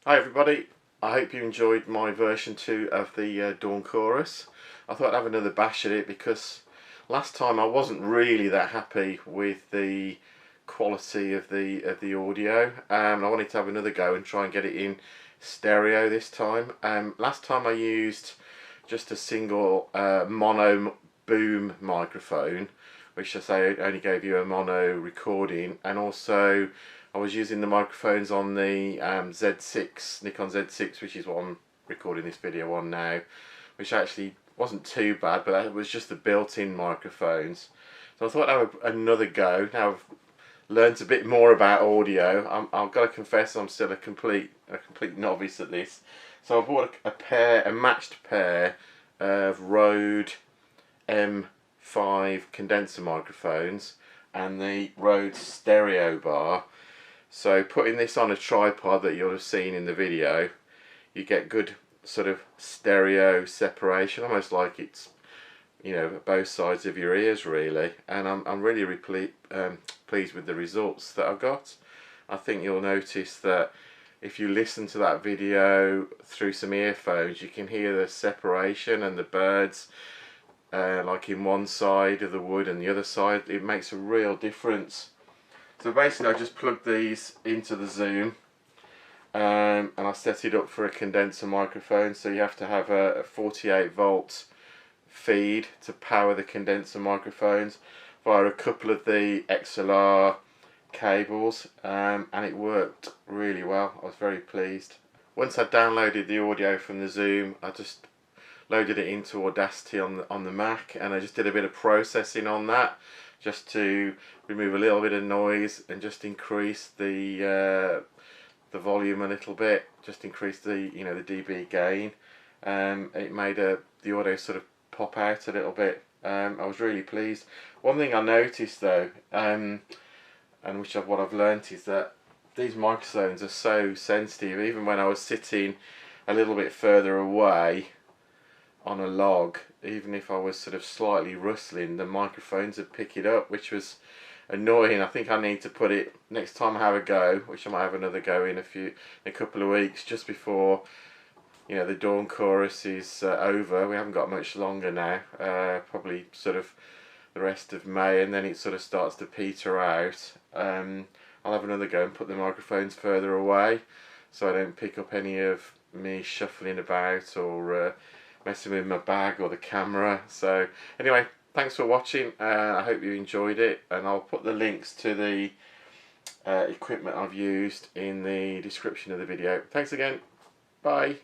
Hi everybody, I hope you enjoyed my version 2 of the Dawn Chorus. I thought I'd have another bash at it because last time I wasn't really that happy with the quality of the audio. I wanted to have another go and try and get it in stereo this time. Last time I used just a single mono boom microphone, which I say only gave you a mono recording, and also I was using the microphones on the Z6, Nikon Z6, which is what I'm recording this video on now, which actually wasn't too bad, but that was just the built-in microphones. So I thought I'd have another go. Now I've learned a bit more about audio. I've got to confess I'm still a complete novice at this. So I bought a matched pair of Rode M5 condenser microphones and the Rode stereo bar. So putting this on a tripod that you'll have seen in the video, you get good sort of stereo separation, almost like it's, you know, both sides of your ears really. And I'm really pleased with the results that I've got. I think you'll notice that if you listen to that video through some earphones, you can hear the separation and the birds like in one side of the wood and the other side. It makes a real difference. So basically I just plugged these into the Zoom and I set it up for a condenser microphone, so you have to have a 48 volt feed to power the condenser microphones via a couple of the XLR cables, and it worked really well. I was very pleased. Once I downloaded the audio from the Zoom, I just loaded it into Audacity on the Mac, and I just did a bit of processing on that just to remove a little bit of noise and just increase the volume a little bit, just increase the the dB gain. It made the audio sort of pop out a little bit. I was really pleased. One thing I noticed though, and what I've learnt, is that these microphones are so sensitive. Even when I was sitting a little bit further away on a log, even if I was sort of slightly rustling, the microphones would pick it up, which was annoying. I think I need to put it, next time I have a go, which I might have another go in a couple of weeks, just before the Dawn Chorus is over. We haven't got much longer now, probably sort of the rest of May, and then it sort of starts to peter out. I'll have another go and put the microphones further away so I don't pick up any of me shuffling about or messing with my bag or the camera. So anyway, thanks for watching. I hope you enjoyed it, and I'll put the links to the equipment I've used in the description of the video. Thanks again. Bye.